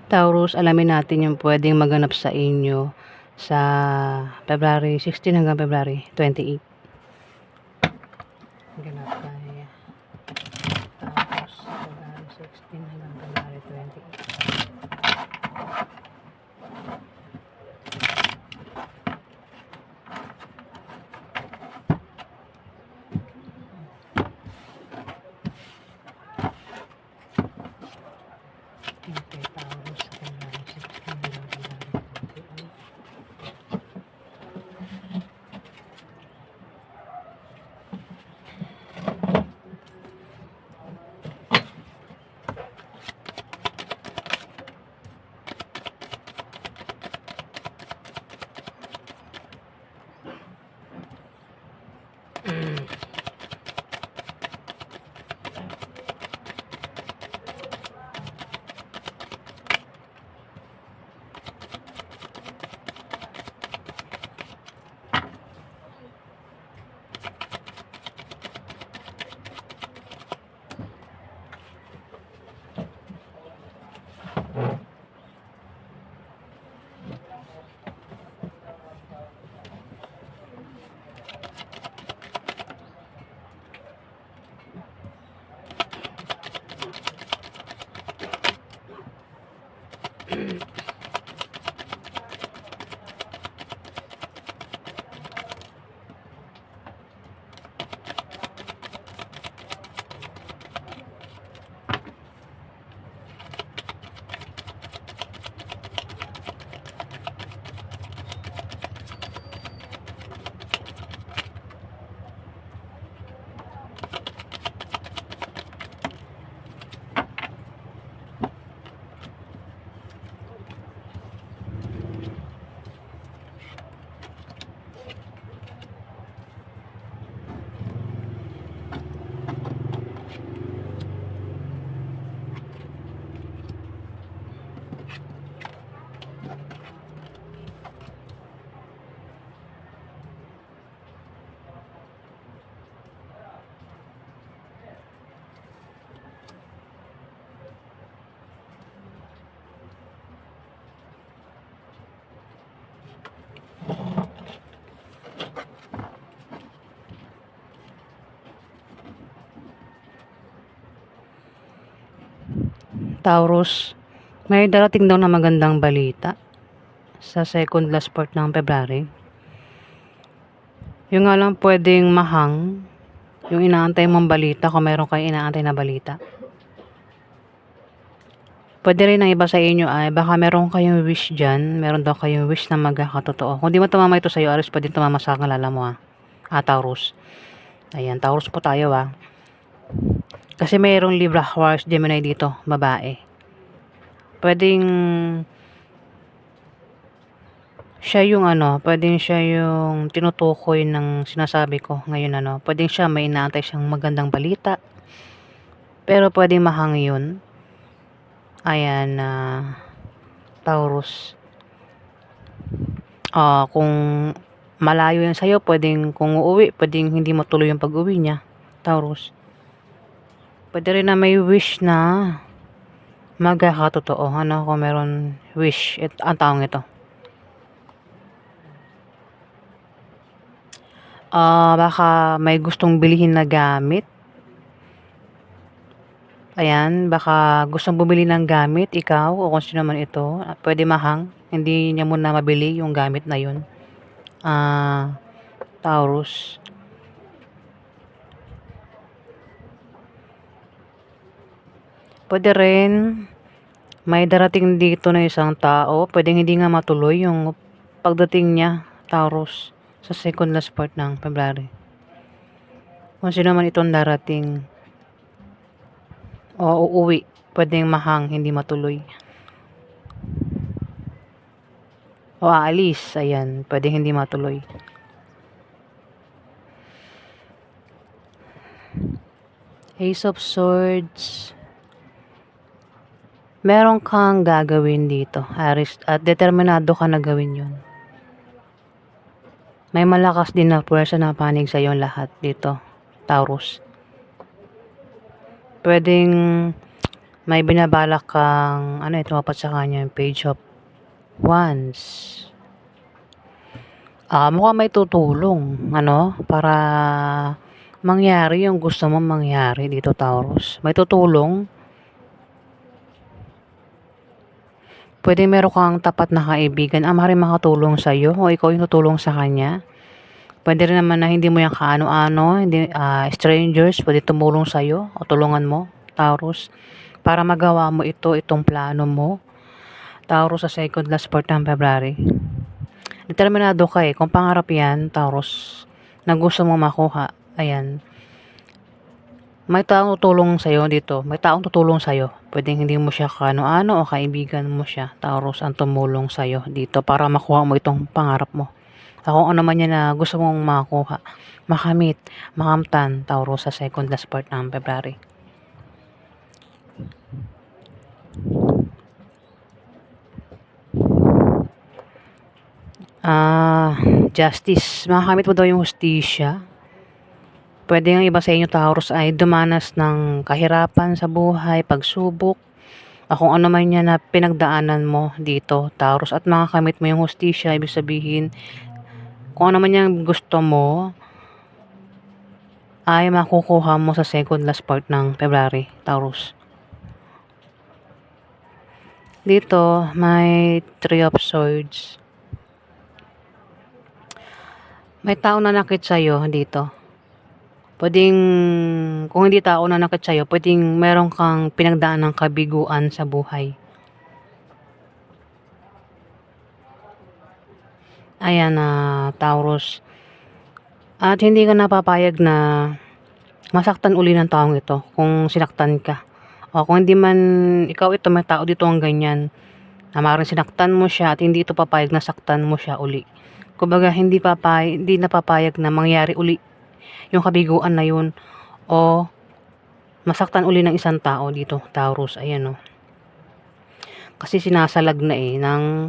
Taurus, alamin natin yung pwedeng maganap sa inyo sa February 16 hanggang February 28. Ganap tayo. Taurus, February 16 hanggang February 28. Okay, Taurus, February 16 hanggang February 28. Taurus, may darating daw na magandang balita sa second last part ng February. Yung nga lang pwedeng mahang yung inaantay mong balita kung meron kayo inaantay na balita. Pwede rin ang iba sa inyo ay baka meron kayong wish dyan. Meron daw kayong wish na magkakatotoo. Kung di mo tumama ito sa'yo, Aris, pwede tumama sa kalala mo Taurus. Ayan, Taurus po tayo Kasi mayroong Libra, Aquarius, Gemini dito, babae. Pwedeng siya yung pwedeng siya yung tinutukoy ng sinasabi ko ngayon Pwedeng siya may inaantay siyang magandang balita. Pero pwedeng mahang yun. Ayan, Taurus. Kung malayo yan sa'yo, pwedeng kung uuwi, pwedeng hindi matuloy yung pag-uwi niya, Taurus. Pwede rin na may wish na magkakatotoo. Kung meron wish, ang taong ito. Baka may gustong bilhin na gamit. Ayan, baka gustong bumili ng gamit, ikaw, o kung sino man ito, pwede mahang, hindi niya muna mabili yung gamit na yun. Taurus. Pwede rin, may darating dito na isang tao, pwedeng hindi nga matuloy yung pagdating niya, Taurus, sa second last part ng February. Kung sino man itong darating, o uuwi, pwedeng mahang, hindi matuloy. O aalis, ayan, pwedeng hindi matuloy. Ace of Swords. Meron kang gagawin dito, Aris, at determinado ka na gawin yun. May malakas din na puwersa na panig sa iyong lahat dito, Taurus. Pwedeng may binabalak kang ano, tumapat sa kanya yung Page of Wands. Mukhang may tutulong ano, para mangyari yung gusto mong mangyari dito, Taurus. May tutulong. Puwedeng meron kang tapat na kaibigan, maaaring makatulong sa'yo o ikaw yung tutulong sa kanya. Puwede rin naman na hindi mo yan kaano-ano, hindi, strangers puwede tumulong sa'yo o tulungan mo, Taurus, para magawa mo itong plano mo, Taurus, sa second last part ng February. Determinado ka, kung pangarap yan, Taurus, na gusto mong makuha, ayan. May taong tutulong sa'yo dito, may taong tutulong sa'yo. Puwedeng hindi mo siya kaano-ano o kaibigan mo siya, Taurus, ang tumulong sa'yo dito para makuha mo itong pangarap mo. Kung ano man yan na gusto mong makuha, makamit, makamtan, Taurus, sa second last part ng February. Justice. Makakamit mo daw yung hustisya. Pwede ang iba sa inyo, Taurus, ay dumanas ng kahirapan sa buhay, pagsubok, kung ano man yan na pinagdaanan mo dito, Taurus, at makakamit mo yung hustisya. Ibig sabihin, kung ano man yung gusto mo, ay makukuha mo sa second last part ng February, Taurus. Dito, may Three of Swords. May tao na nakit sa'yo dito. Pwedeng, kung hindi tao na nakit sa'yo, pwedeng meron kang pinagdaan ng kabiguan sa buhay. Ayan na, Taurus. At hindi ka napapayag na masaktan uli ng taong ito kung sinaktan ka. O kung hindi man ikaw ito, may tao dito ang ganyan, na maaaring sinaktan mo siya at hindi ito papayag na saktan mo siya uli. Kumbaga, hindi napapayag na mangyari uli yung kabiguan na yun o masaktan uli ng isang tao dito, Taurus. Ayan o. Kasi sinasalag na ng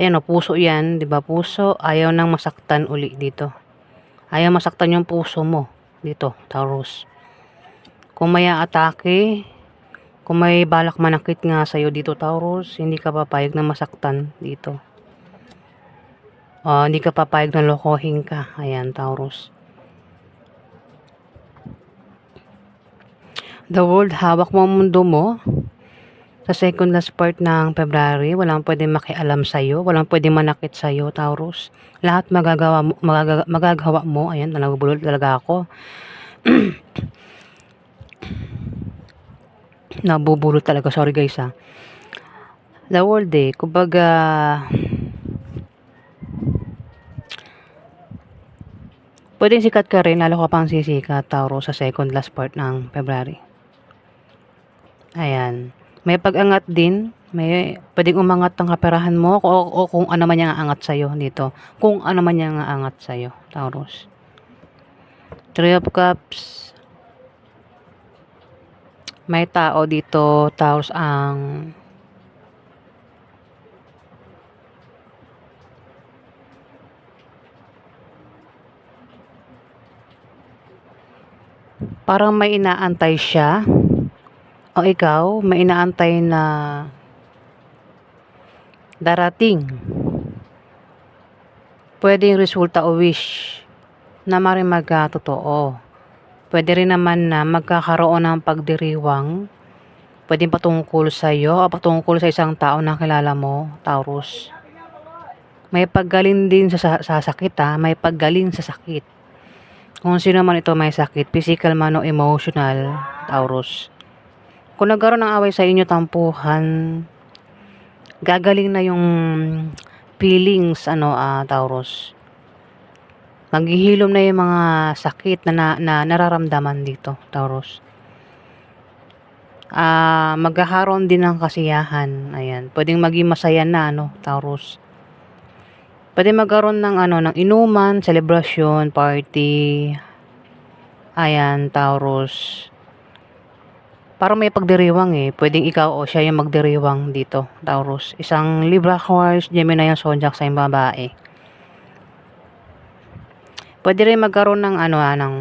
ayan o, puso yan, 'di ba? Puso, ayaw nang masaktan uli dito. Ayaw masaktan yung puso mo dito, Taurus. Kung may atake, kung may balak manakit nga sa'yo dito, Taurus, hindi ka papayag na masaktan dito. Hindi ka papayag na lokohin ka. Ayan, Taurus. The World, hawak mo ang mundo mo. Sa second last part ng February, walang pwedeng makialam sa'yo, walang pwedeng manakit sa'yo, Taurus. Lahat magagawa mo. Ayan, nabubulol talaga ako. Nabubulol talaga, sorry guys ha. The World kumbaga, pwedeng sikat ka rin, lalo ka pang sisikat, Taurus, sa second last part ng February. Ayan. May pag-angat din, may pwedeng umangat ang kaperahan mo o kung ano man yung aangat sa'yo dito. Kung ano man yung aangat sa'yo, Taurus. Three of Cups. May tao dito, Taurus, ang parang may inaantay siya o ikaw may inaantay na darating. Pwedeng resulta o wish na maaaring magkatotoo. Pwede rin naman na magkakaroon ng pagdiriwang. Pwedeng patungkol sa iyo o patungkol sa isang tao na kilala mo, Taurus. May paggaling din sa sakit may paggaling sa sakit. Kung sino man ito may sakit, physical man o emotional, Taurus. Kung nagkaroon ng away sa inyo, tampuhan, gagaling na yung feelings, Taurus. Maghihilom na yung mga sakit na nararamdaman dito, Taurus. Magkakaroon din ng kasiyahan. Ayan, pwedeng maging masaya na, Taurus. Pwede magkaroon ng ng inuman, celebration, party. Ayan, Taurus. Parang may pagdiriwang pwedeng ikaw o siya yung magdiriwang dito, Taurus. Isang Libra, Aquarius, Gemini yung zodiac sa babae. Pwede rin magkaroon ng ng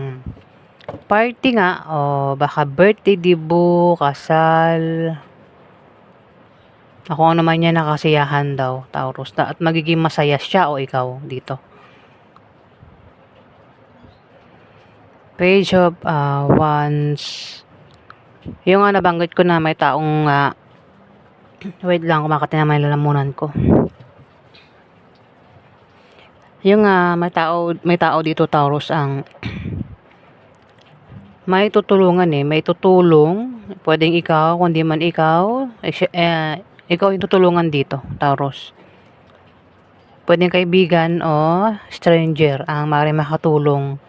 Party nga, o baka birthday, debut, kasal, kung ano man yan na kasiyahan daw, Taurus. At magiging masaya siya o ikaw dito. Page of Wands. Yung nga nabanggit ko na may taong wait lang, kumakati na may lalamunan ko. Yung may tao dito, Taurus, ang may tutulungan may tutulong. Pwedeng ikaw, kundi man ikaw, ikaw yung tutulungan dito, Taurus. Pwedeng kaibigan o stranger ang maaaring makatulong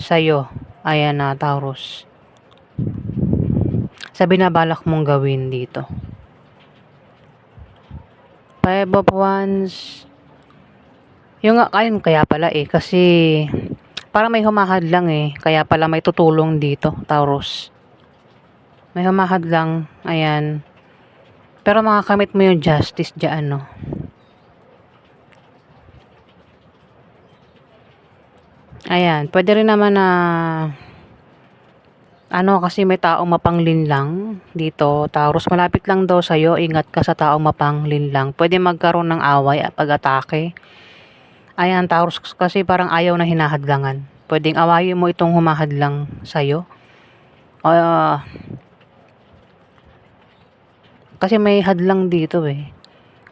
sa'yo. Ayan na, Taurus. Sa binabalak mong gawin dito. Five of Wands. Yung ayun, kaya pala kasi para may humahad lang kaya pala may tutulong dito, Taurus. May humahad lang, ayan. Pero makakamit mo yung justice dyan, no? Ayan, pwede rin naman na kasi may taong mapanglinlang dito, Taurus. Malapit lang daw sa'yo, ingat ka sa taong mapanglinlang. Pwede magkaroon ng away at pag-atake. Ayan, Taurus, kasi parang ayaw na hinahadlangan. Pwedeng awayin mo itong humahadlang sa'yo. Kasi may hadlang dito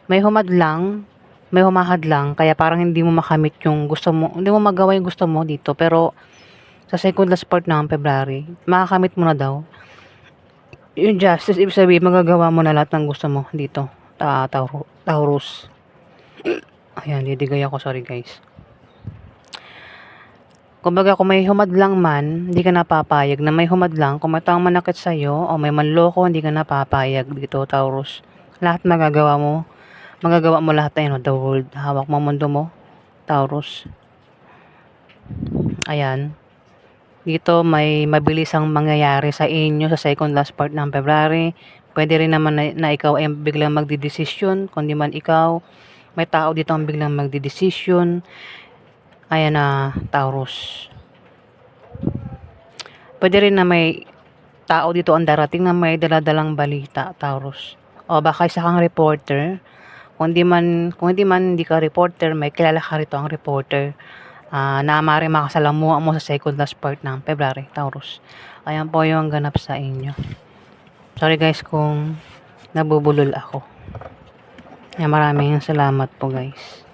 May humahadlang, kaya parang hindi mo makamit yung gusto mo. Hindi mo magawa yung gusto mo dito. Pero sa second last part ng February, makakamit mo na daw. Yung justice, ibig sabihin, magagawa mo na lahat ng gusto mo dito, Taurus. Ayan, didigay ako, sorry guys. Kumbaga, kung may humadlang man, hindi ka napapayag na may humadlang. Kung may taong manakit sa'yo o may manloko, hindi ka napapayag dito, Taurus. Lahat magagawa mo lahat the world. Hawak mo mundo mo, Taurus. Ayan. Dito may mabilisang mangyayari sa inyo sa second last part ng February. Pwede rin naman na ikaw ay biglang magdidesisyon, kundi man ikaw, may tao dito ang biglang magdidesisyon. Ayan na, Taurus. Pwede rin na may tao dito ang darating na may daladalang balita, Taurus. O baka isa kang reporter. Kung hindi man hindi ka reporter, may kilala ka rito ang reporter. Na maaaring makasalamuha mo sa second last part ng February, Taurus. Ayan po yung ganap sa inyo. Sorry guys kung nabubulol ako. Maraming salamat po guys.